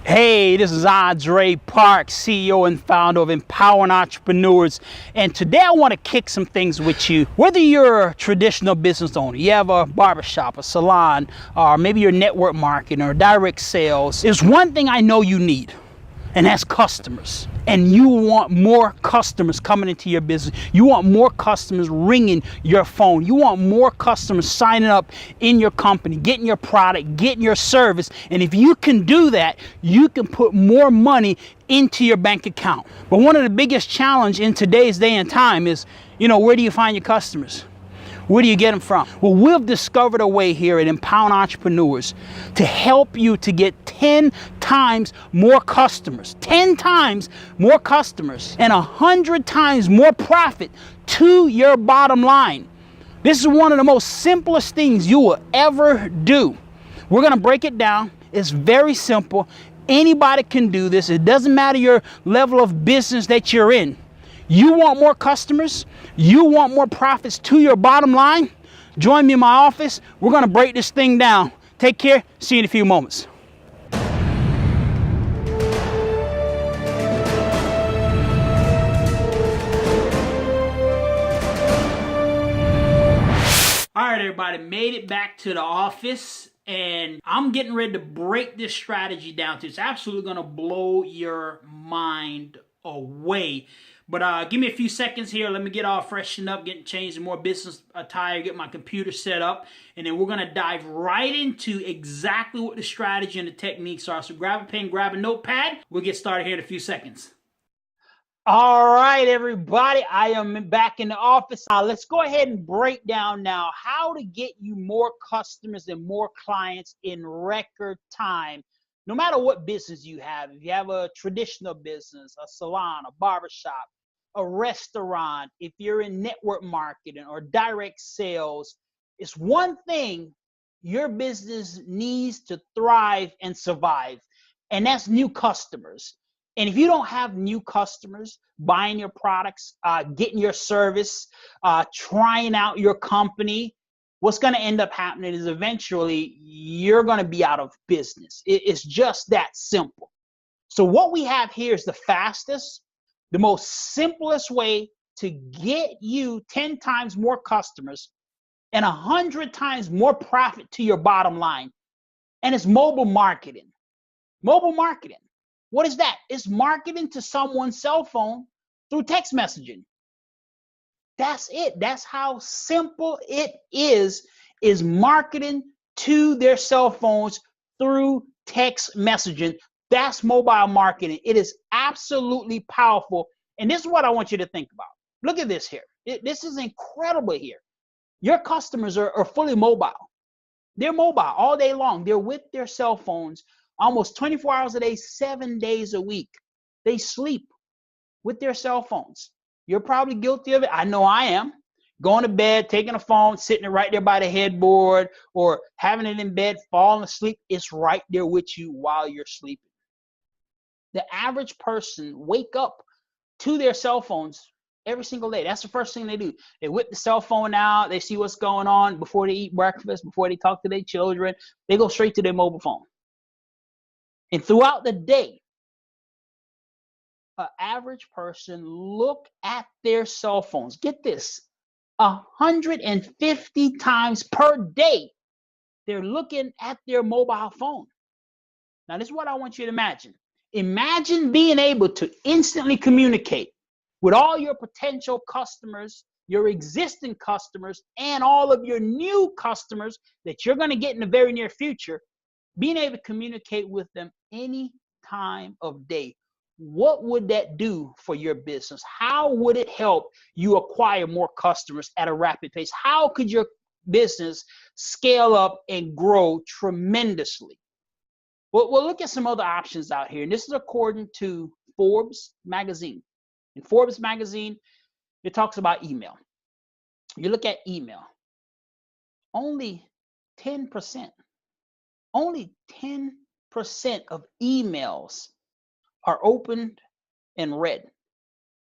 Hey, this is Andre Park, CEO and founder of Empowering Entrepreneurs. And today I want to kick some things with you. Whether you're a traditional business owner, you have a barbershop, a salon, or maybe you're network marketing or direct sales, there's one thing I know you need, and that's customers. And you want more customers coming into your business. You want more customers ringing your phone. You want more customers signing up in your company, getting your product, getting your service. And if you can do that, you can put more money into your bank account. But one of the biggest challenges in today's day and time is, where do you find your customers? Where do you get them from? Well, we've discovered a way here at Empower Entrepreneurs to help you to get 10 times more customers, 10 times more customers, and 100 times more profit to your bottom line. This is one of the most simplest things you will ever do. We're going to break it down. It's very simple. Anybody can do this. It doesn't matter your level of business that you're in. You want more customers, you want more profits to your bottom line, join me in my office. We're going to break this thing down. Take care. See you in a few moments. All right, everybody, made it back to the office, and I'm getting ready to break this strategy down. It's absolutely going to blow your mind away. But give me a few seconds here. Let me get all freshened up, getting changed in more business attire, get my computer set up, and then we're going to dive right into exactly what the strategy and the techniques are. So grab a pen, grab a notepad. We'll get started here in a few seconds. All right, everybody, I am back in the office. Let's go ahead and break down now how to get you more customers and more clients in record time. No matter what business you have, if you have a traditional business, a salon, a barbershop, a restaurant, if you're in network marketing or direct sales, it's one thing your business needs to thrive and survive, and that's new customers. And if you don't have new customers buying your products, getting your service, trying out your company, what's going to end up happening is eventually you're going to be out of business. It's just that simple. So what we have here is the fastest, the most simplest way to get you 10 times more customers and 100 times more profit to your bottom line. And it's mobile marketing. Mobile marketing. What is that? It's marketing to someone's cell phone through text messaging. That's it. That's how simple it is marketing to their cell phones through text messaging. That's mobile marketing. It is absolutely powerful. And this is what I want you to think about. Look at this here. This is incredible here. Your customers are fully mobile. They're mobile all day long. They're with their cell phones almost 24 hours a day, 7 days a week. They sleep with their cell phones. You're probably guilty of it. I know I am. Going to bed, taking a phone, sitting it right there by the headboard, or having it in bed, falling asleep. It's right there with you while you're sleeping. The average person wake up to their cell phones every single day. That's the first thing they do. They whip the cell phone out. They see what's going on before they eat breakfast, before they talk to their children. They go straight to their mobile phone. And throughout the day, an average person look at their cell phones. Get this, 150 times per day, they're looking at their mobile phone. Now, this is what I want you to imagine. Imagine being able to instantly communicate with all your potential customers, your existing customers, and all of your new customers that you're going to get in the very near future, being able to communicate with them any time of day. What would that do for your business? How would it help you acquire more customers at a rapid pace? How could your business scale up and grow tremendously? Well, we'll look at some other options out here. And this is according to Forbes magazine. In Forbes magazine, it talks about email. You look at email. Only 10% of emails are opened and read.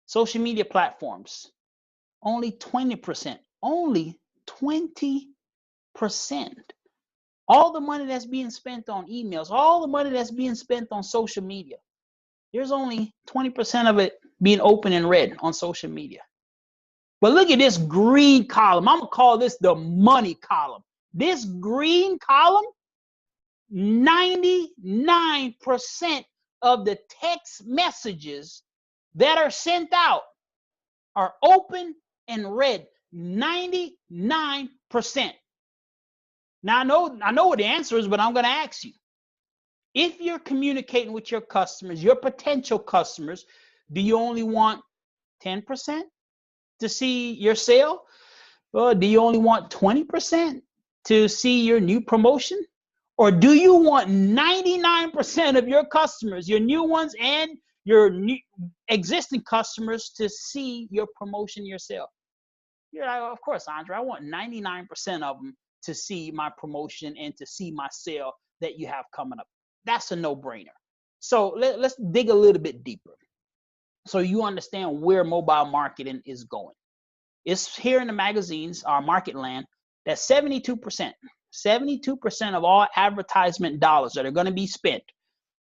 Social media platforms, only 20%. Only 20%. All the money that's being spent on emails, all the money that's being spent on social media, there's only 20% of it being open and read on social media. But look at this green column. I'm going to call this the money column. This green column, 99% of the text messages that are sent out are open and read. 99%. Now, I know what the answer is, but I'm going to ask you. If you're communicating with your customers, your potential customers, do you only want 10% to see your sale? Or do you only want 20% to see your new promotion? Or do you want 99% of your customers, your new ones and your new existing customers, to see your promotion, your sale? You're like, of course, Andre, I want 99% of them to see my promotion and to see my sale that you have coming up. That's a no-brainer. So let's dig a little bit deeper so you understand where mobile marketing is going. It's here in the magazines, our market land, that 72% of all advertisement dollars that are going to be spent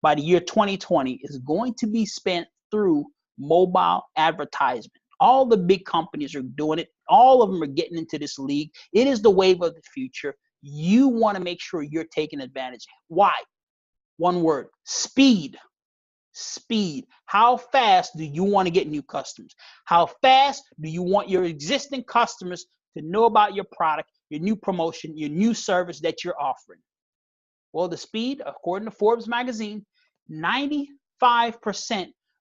by the year 2020 is going to be spent through mobile advertisement. All the big companies are doing it. All of them are getting into this league. It is the wave of the future. You want to make sure you're taking advantage. Why? One word: speed. Speed. How fast do you want to get new customers? How fast do you want your existing customers to know about your product, your new promotion, your new service that you're offering? Well, the speed, according to Forbes magazine, 95%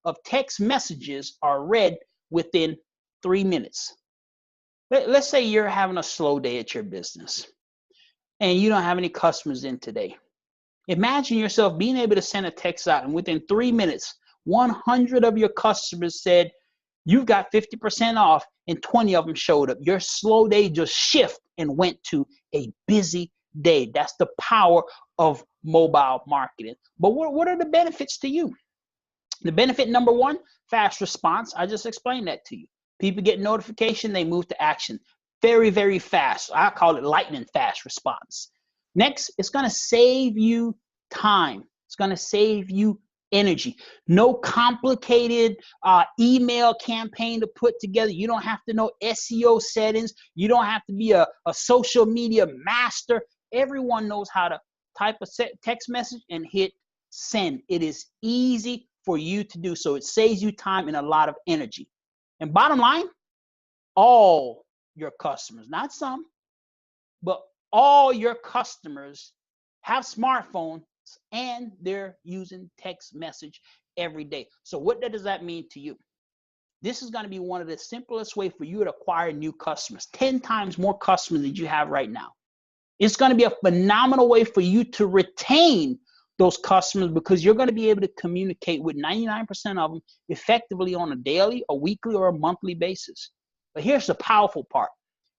of text messages are read within 3 minutes. Let's say you're having a slow day at your business and you don't have any customers in today. Imagine yourself being able to send a text out, and within 3 minutes, 100 of your customers said, you've got 50% off, and 20 of them showed up. Your slow day just shifted and went to a busy day. That's the power of mobile marketing. But what are the benefits to you? The benefit number one, fast response. I just explained that to you. People get notification, they move to action. Very, very fast. I call it lightning fast response. Next, it's going to save you time. It's going to save you energy. No complicated email campaign to put together. You don't have to know SEO settings. You don't have to be a social media master. Everyone knows how to type a text message and hit send. It is easy for you to do so. It saves you time and a lot of energy. And bottom line, all your customers, not some, but all your customers have smartphones and they're using text message every day. So what does that mean to you? This is going to be one of the simplest ways for you to acquire new customers, 10 times more customers than you have right now. It's going to be a phenomenal way for you to retain those customers because you're going to be able to communicate with 99% of them effectively on a daily, a weekly, or a monthly basis. But here's the powerful part.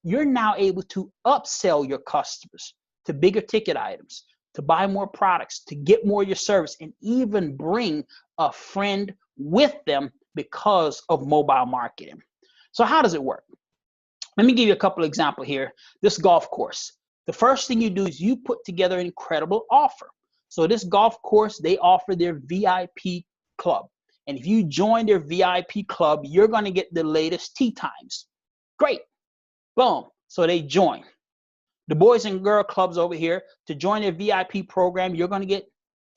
You're now able to upsell your customers to bigger ticket items, to buy more products, to get more of your service, and even bring a friend with them because of mobile marketing. So how does it work? Let me give you a couple of examples here. This golf course. The first thing you do is you put together an incredible offer. So this golf course, they offer their VIP club. And if you join their VIP club, you're going to get the latest tee times. Great. Boom. So they join. The boys and girl clubs over here, to join their VIP program, you're going to get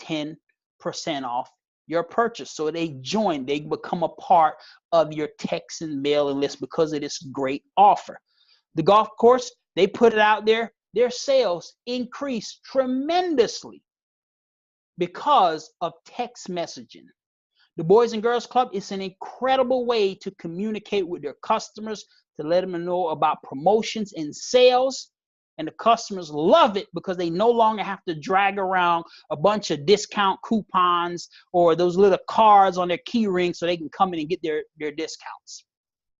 10% off your purchase. So they join, they become a part of your text and mailing list because of this great offer. The golf course, they put it out there, their sales increase tremendously because of text messaging. The Boys and Girls Club is an incredible way to communicate with their customers, to let them know about promotions and sales. And the customers love it because they no longer have to drag around a bunch of discount coupons or those little cards on their key ring so they can come in and get their discounts.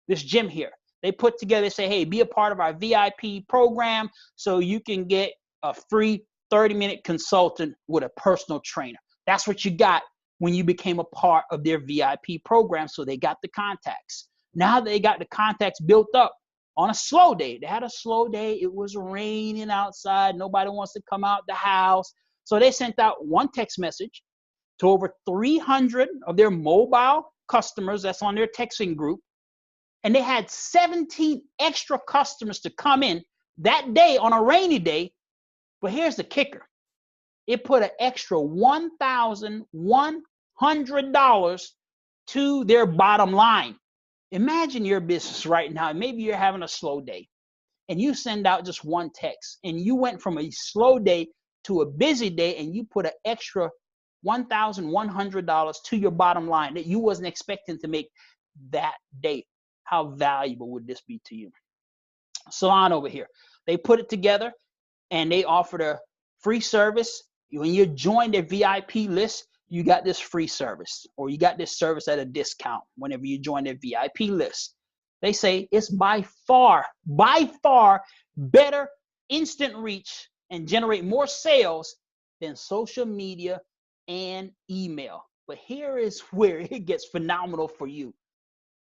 This gym here, they put together, say, hey, be a part of our VIP program so you can get a free 30-minute consultant with a personal trainer. That's what you got when you became a part of their VIP program. So they got the contacts. Now they got the contacts built up on a slow day. They had a slow day. It was raining outside. Nobody wants to come out the house. So they sent out one text message to over 300 of their mobile customers that's on their texting group. And they had 17 extra customers to come in that day on a rainy day. But here's the kicker. It put an extra $1,100 to their bottom line. Imagine your business right now. Maybe you're having a slow day and you send out just one text and you went from a slow day to a busy day and you put an extra $1,100 to your bottom line that you wasn't expecting to make that day. How valuable would this be to you? Salon over here, they put it together and they offered a free service. When you join their VIP list, you got this free service, or you got this service at a discount whenever you join their VIP list. They say it's by far better instant reach and generate more sales than social media and email. But here is where it gets phenomenal for you.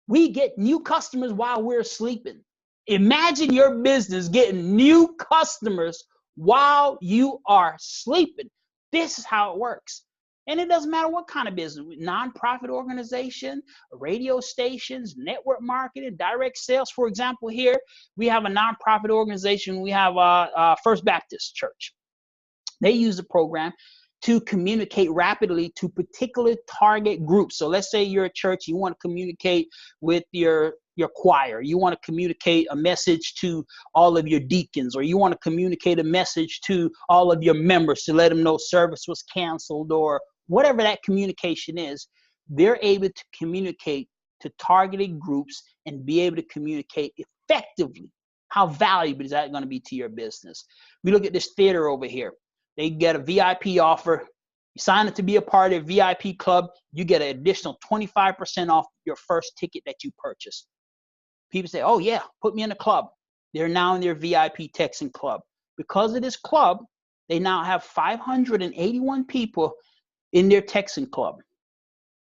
We get new customers while we're sleeping. Imagine your business getting new customers while you are sleeping. This is how it works. And it doesn't matter what kind of business, nonprofit organization, radio stations, network marketing, direct sales. For example, here we have a nonprofit organization. We have First Baptist Church. They use the program to communicate rapidly to particular target groups. So let's say you're a church, you want to communicate with your choir, you want to communicate a message to all of your deacons, or you want to communicate a message to all of your members to let them know service was canceled, or whatever that communication is. They're able to communicate to targeted groups and be able to communicate effectively. How valuable is that going to be to your business? We look at this theater over here. They get a VIP offer. You sign up to be a part of their VIP club, you get an additional 25% off your first ticket that you purchase. People say, oh yeah, put me in the club. They're now in their VIP texting club. Because of this club, they now have 581 people in their texting club.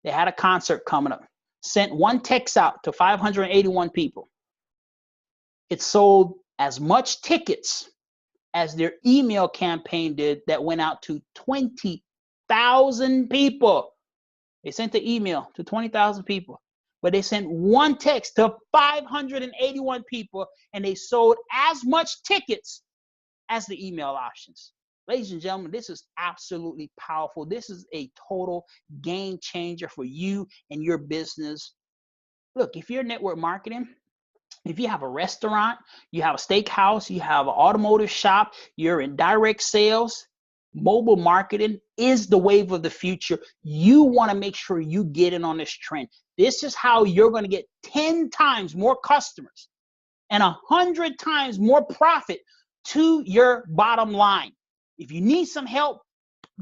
They had a concert coming up. Sent one text out to 581 people. It sold as much tickets as their email campaign did that went out to 20,000 people. They sent the email to 20,000 people, but they sent one text to 581 people, and they sold as much tickets as the email options. Ladies and gentlemen, this is absolutely powerful. This is a total game changer for you and your business. Look, if you're network marketing, if you have a restaurant, you have a steakhouse, you have an automotive shop, you're in direct sales, mobile marketing is the wave of the future. You want to make sure you get in on this trend. This is how you're going to get 10 times more customers and 100 times more profit to your bottom line. If you need some help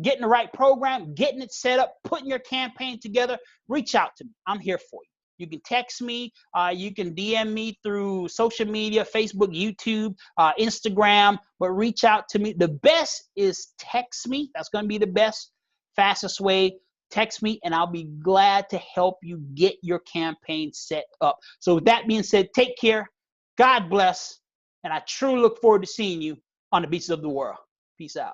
getting the right program, getting it set up, putting your campaign together, reach out to me. I'm here for you. You can text me, you can DM me through social media, Facebook, YouTube, Instagram, but reach out to me. The best is text me. That's going to be the best, fastest way. Text me and I'll be glad to help you get your campaign set up. So with that being said, take care. God bless. And I truly look forward to seeing you on the beaches of the world. Peace out.